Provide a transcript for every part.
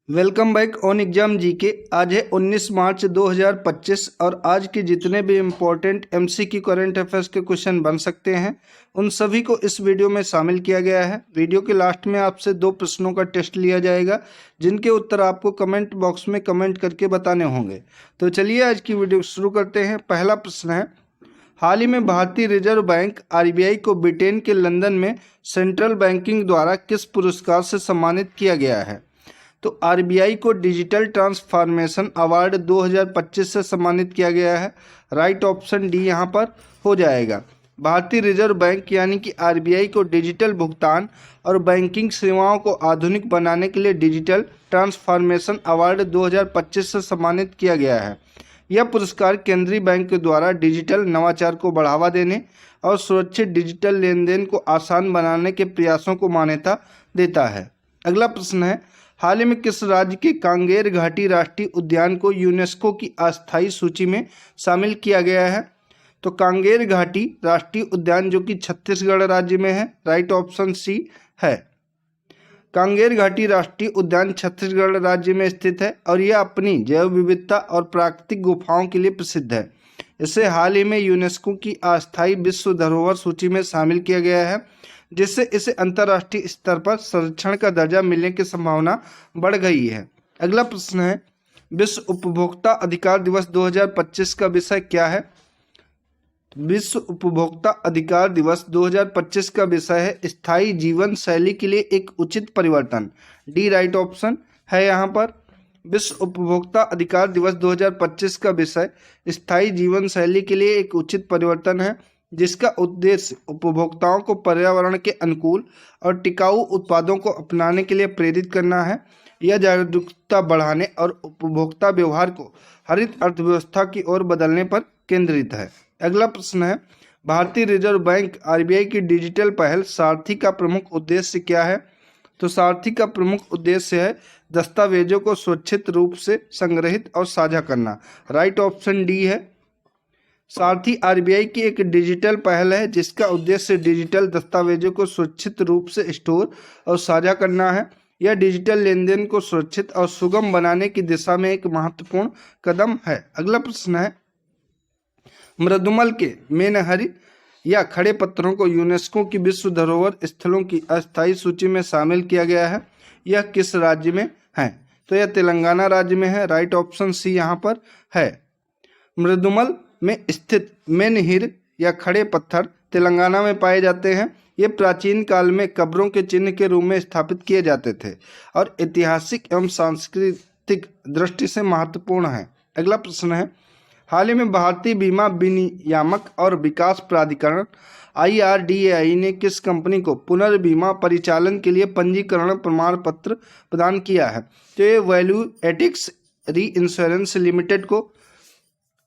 Welcome back on exam GK. आज है 19 मार्च 2025 और आज के जितने भी इम्पोर्टेंट एमसीक्यू करंट अफेयर्स के क्वेश्चन बन सकते हैं उन सभी को इस वीडियो में शामिल किया गया है। वीडियो के लास्ट में आपसे 2 प्रश्नों का टेस्ट लिया जाएगा जिनके उत्तर आपको कमेंट बॉक्स में कमेंट करके बताने होंगे। तो चलिए आज की वीडियो शुरू करते हैं। पहला प्रश्न है, हाल ही में भारतीय रिजर्व बैंक आरबीआई को ब्रिटेन के लंदन में सेंट्रल बैंकिंग द्वारा किस पुरस्कार से सम्मानित किया गया है? तो आरबीआई को डिजिटल ट्रांसफॉर्मेशन अवार्ड 2025 से सम्मानित किया गया है। राइट ऑप्शन डी यहाँ पर हो जाएगा। भारतीय रिजर्व बैंक यानी कि आरबीआई को डिजिटल भुगतान और बैंकिंग सेवाओं को आधुनिक बनाने के लिए डिजिटल ट्रांसफॉर्मेशन अवार्ड 2025 से सम्मानित किया गया है। यह पुरस्कार केंद्रीय बैंक के द्वारा डिजिटल नवाचार को बढ़ावा देने और सुरक्षित डिजिटल लेन देन को आसान बनाने के प्रयासों को मान्यता देता है। अगला प्रश्न है, हाल ही में किस राज्य के कांगेर घाटी राष्ट्रीय उद्यान को यूनेस्को की अस्थायी सूची में शामिल किया गया है? तो कांगेर घाटी राष्ट्रीय उद्यान जो कि छत्तीसगढ़ राज्य में है। राइट ऑप्शन सी है। कांगेर घाटी राष्ट्रीय उद्यान छत्तीसगढ़ राज्य में स्थित है और यह अपनी जैव विविधता और प्राकृतिक गुफाओं के लिए प्रसिद्ध है। इसे हाल ही में यूनेस्को की अस्थायी विश्व धरोहर सूची में शामिल किया गया है, जिससे इसे अंतर्राष्ट्रीय स्तर पर संरक्षण का दर्जा मिलने की संभावना बढ़ गई है। अगला प्रश्न है, विश्व उपभोक्ता अधिकार दिवस 2025 का विषय क्या है? विश्व उपभोक्ता अधिकार दिवस 2025 का विषय है स्थायी जीवन शैली के लिए एक उचित परिवर्तन। डी राइट ऑप्शन है यहाँ पर। विश्व उपभोक्ता अधिकार दिवस 2025 का विषय स्थायी जीवन शैली के लिए एक उचित परिवर्तन है, जिसका उद्देश्य उपभोक्ताओं को पर्यावरण के अनुकूल और टिकाऊ उत्पादों को अपनाने के लिए प्रेरित करना है। यह जागरूकता बढ़ाने और उपभोक्ता व्यवहार को हरित अर्थव्यवस्था की ओर बदलने पर केंद्रित है। अगला प्रश्न है, भारतीय रिजर्व बैंक आरबीआई की डिजिटल पहल सारथी का प्रमुख उद्देश्य क्या है? तो सारथी का प्रमुख उद्देश्य है दस्तावेजों को सुरक्षित रूप से संग्रहित और साझा करना। राइट ऑप्शन डी है। सारथी आरबीआई की एक डिजिटल पहल है जिसका उद्देश्य डिजिटल दस्तावेजों को सुरक्षित रूप से स्टोर और साझा करना है। यह डिजिटल लेन देन को सुरक्षित और सुगम बनाने की दिशा में एक महत्वपूर्ण कदम है। अगला प्रश्न है, मृदुमल के मेनहरी या खड़े पत्थरों को यूनेस्को की विश्व धरोहर स्थलों की अस्थायी सूची में शामिल किया गया है। यह किस राज्य में है? तो यह तेलंगाना राज्य में है। राइट ऑप्शन सी यहाँ पर है। मृदुमल में स्थित मेनहिर या खड़े पत्थर तेलंगाना में पाए जाते हैं। ये प्राचीन काल में कब्रों के चिन्ह के रूप में स्थापित किए जाते थे और ऐतिहासिक एवं सांस्कृतिक दृष्टि से महत्वपूर्ण है। अगला प्रश्न है, हाल ही में भारतीय बीमा विनियामक और विकास प्राधिकरण IRDAI ने किस कंपनी को पुनर्बीमा परिचालन के लिए पंजीकरण प्रमाण पत्र प्रदान किया है? तो ये वैल्यू एथिक्स री इंश्योरेंस लिमिटेड को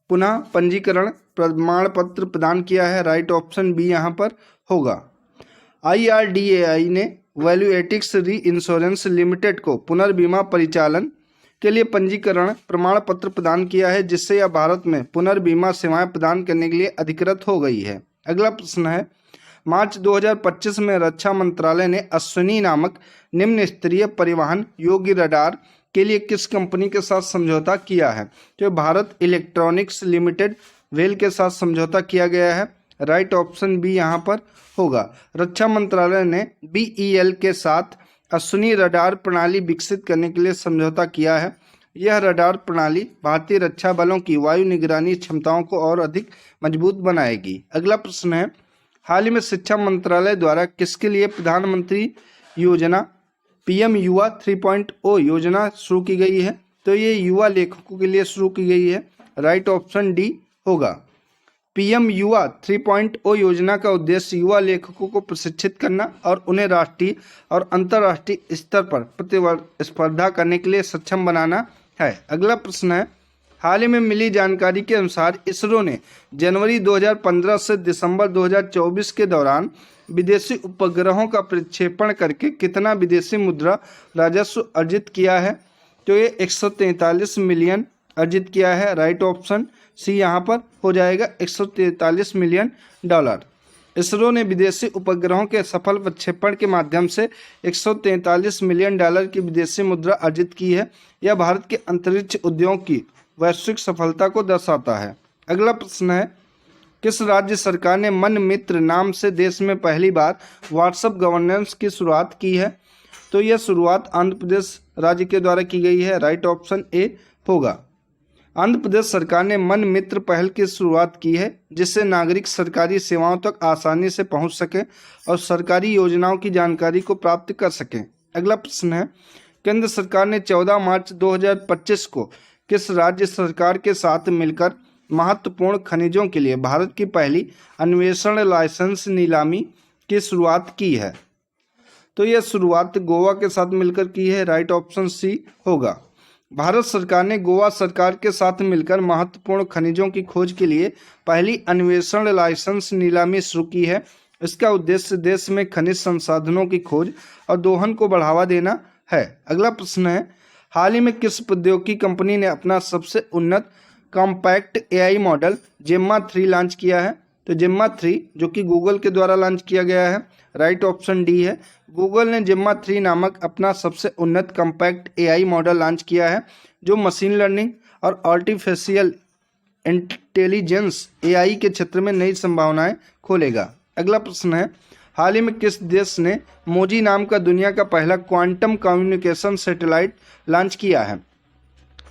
पुनः पंजीकरण प्रमाण पत्र प्रदान किया है। राइट ऑप्शन बी यहाँ पर होगा। IRDAI ने वैल्यू एथिक्स री इंश्योरेंस लिमिटेड को पुनर्बीमा परिचालन के लिए पंजीकरण प्रमाण पत्र प्रदान किया है, जिससे यह भारत में पुनर्बीमा सेवाएं प्रदान करने के लिए अधिकृत हो गई है। अगला प्रश्न है, मार्च 2025 में रक्षा मंत्रालय ने अश्विनी नामक निम्न स्तरीय परिवहन योग्य रडार के लिए किस कंपनी के साथ समझौता किया है? तो भारत इलेक्ट्रॉनिक्स लिमिटेड वेल के साथ समझौता किया गया है। राइट ऑप्शन बी यहाँ पर होगा। रक्षा मंत्रालय ने BEL के साथ अश्विनी रडार प्रणाली विकसित करने के लिए समझौता किया है। यह रडार प्रणाली भारतीय रक्षा बलों की वायु निगरानी क्षमताओं को और अधिक मजबूत बनाएगी। अगला प्रश्न है, हाल ही में शिक्षा मंत्रालय द्वारा किसके लिए प्रधानमंत्री योजना PM युवा 3.0 योजना शुरू की गई है? तो ये युवा लेखकों के लिए शुरू की गई है। राइट ऑप्शन डी होगा। PM युवा 3.0 योजना का उद्देश्य युवा लेखकों को प्रशिक्षित करना और उन्हें राष्ट्रीय और अंतर्राष्ट्रीय स्तर पर प्रतिस्पर्धा करने के लिए सक्षम बनाना है। अगला प्रश्न है, हाल ही में मिली जानकारी के अनुसार इसरो ने जनवरी 2015 से दिसंबर 2024 के दौरान विदेशी उपग्रहों का प्रक्षेपण करके कितना विदेशी मुद्रा राजस्व अर्जित किया है? तो ये 143 मिलियन अर्जित किया है। राइट ऑप्शन सी यहाँ पर हो जाएगा, $143 मिलियन। इसरो ने विदेशी उपग्रहों के सफल प्रक्षेपण के माध्यम से $143 मिलियन की विदेशी मुद्रा अर्जित की है। यह भारत के अंतरिक्ष उद्योग की वैश्विक सफलता को दर्शाता है। अगला प्रश्न है, किस राज्य सरकार ने मन मित्र नाम से देश में पहली बार व्हाट्सएप गवर्नेंस की शुरुआत की है? तो यह शुरुआत आंध्र प्रदेश राज्य के द्वारा की गई है। राइट ऑप्शन ए होगा। आंध्र प्रदेश सरकार ने मन मित्र पहल की शुरुआत की है, जिससे नागरिक सरकारी सेवाओं तक आसानी से पहुंच सकें और सरकारी योजनाओं की जानकारी को प्राप्त कर सकें। अगला प्रश्न है, केंद्र सरकार ने 14 मार्च 2025 को किस राज्य सरकार के साथ मिलकर महत्वपूर्ण खनिजों के लिए भारत की पहली अन्वेषण लाइसेंस नीलामी की शुरुआत की है? तो यह शुरुआत गोवा के साथ मिलकर की है। राइट ऑप्शन सी होगा। भारत सरकार ने गोवा सरकार के साथ मिलकर महत्वपूर्ण खनिजों की खोज के लिए पहली अन्वेषण लाइसेंस नीलामी शुरू की है। इसका उद्देश्य देश में खनिज संसाधनों की खोज और दोहन को बढ़ावा देना है। अगला प्रश्न है, हाल ही में किस प्रौद्योगिकी कंपनी ने अपना सबसे उन्नत compact AI model Gemma 3 launch किया है? तो जेम्मा 3 जो कि गूगल के द्वारा लॉन्च किया गया है। राइट ऑप्शन डी है। गूगल ने जेम्मा 3 नामक अपना सबसे उन्नत कॉम्पैक्ट एआई मॉडल लॉन्च किया है, जो मशीन लर्निंग और आर्टिफिशियल इंटेलिजेंस एआई के क्षेत्र में नई संभावनाएं खोलेगा। अगला प्रश्न है, हाल ही में किस देश ने मोजी नाम का दुनिया का पहला क्वांटम कम्युनिकेशन सैटेलाइट लॉन्च किया है?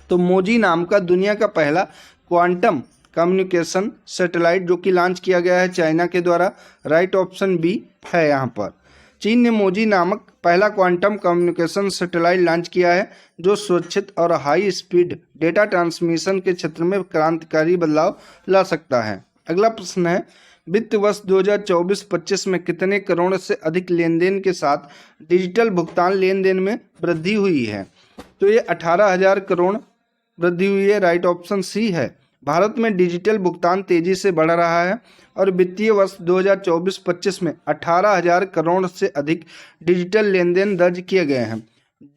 तो मोजी नाम का दुनिया का पहला क्वांटम कम्युनिकेशन सैटेलाइट जो कि लॉन्च किया गया है चाइना के द्वारा। राइट ऑप्शन बी है यहाँ पर। चीन ने मोजी नामक पहला क्वांटम कम्युनिकेशन सैटेलाइट लॉन्च किया है, जो सुरक्षित और हाई स्पीड डेटा ट्रांसमिशन के क्षेत्र में क्रांतिकारी बदलाव ला सकता है। अगला प्रश्न है, वित्त वर्ष 2024-25 में कितने करोड़ से अधिक लेन देन के साथ डिजिटल भुगतान लेन देन में वृद्धि हुई है? तो ये 18,000 करोड़ वृद्धि हुई है। राइट ऑप्शन सी है। भारत में डिजिटल भुगतान तेजी से बढ़ रहा है और वित्तीय वर्ष 2024-25 में 18,000 करोड़ से अधिक डिजिटल लेन देन दर्ज किए गए हैं,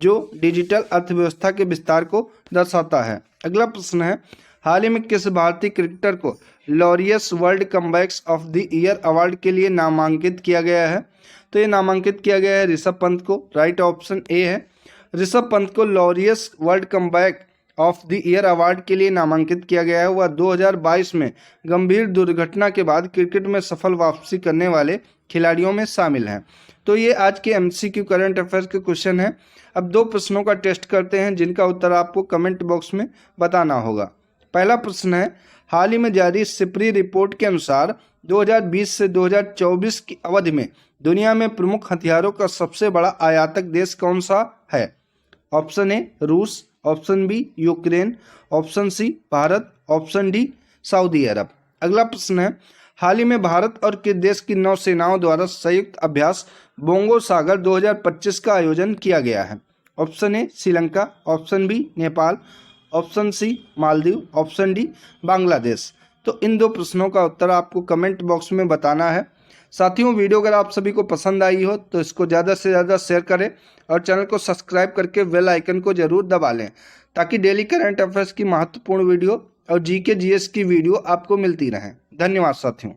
जो डिजिटल अर्थव्यवस्था के विस्तार को दर्शाता है। अगला प्रश्न है, हाल ही में किस भारतीय क्रिकेटर को Laureus world comebacks of the year award के लिए नामांकित किया गया है? तो ये नामांकित किया गया है ऋषभ पंत को। राइट ऑप्शन ए है। ऋषभ पंत को Laureus world comeback of the year award के लिए नामांकित किया गया है। वह 2022 में गंभीर दुर्घटना के बाद क्रिकेट में सफल वापसी करने वाले खिलाड़ियों में शामिल हैं। तो ये आज के एमसीक्यू करंट अफेयर्स के क्वेश्चन हैं। अब 2 प्रश्नों का टेस्ट करते हैं, जिनका उत्तर आपको कमेंट बॉक्स में बताना होगा। पहला प्रश्न है, हाल ही में जारी सिपरी रिपोर्ट के अनुसार 2020 से 2024 की अवधि में दुनिया में प्रमुख हथियारों का सबसे बड़ा आयातक देश कौन सा है? ऑप्शन ए रूस, option B Ukraine, option C Bharat, option D सऊदी अरब। अगला प्रश्न है, हाल ही में भारत और किस देश की नौसेनाओं द्वारा संयुक्त अभ्यास बोंगो सागर 2025 का आयोजन किया गया है? Option A Sri Lanka, option B Nepal, option C Maldives, option D Bangladesh. तो इन 2 प्रश्नों का उत्तर आपको कमेंट बॉक्स में बताना है। साथियों, वीडियो अगर आप सभी को पसंद आई हो तो इसको ज़्यादा से ज़्यादा शेयर करें और चैनल को सब्सक्राइब करके बेल आइकन को जरूर दबा लें, ताकि डेली करंट अफेयर्स की महत्वपूर्ण वीडियो और जीके जीएस की वीडियो आपको मिलती रहें। धन्यवाद साथियों।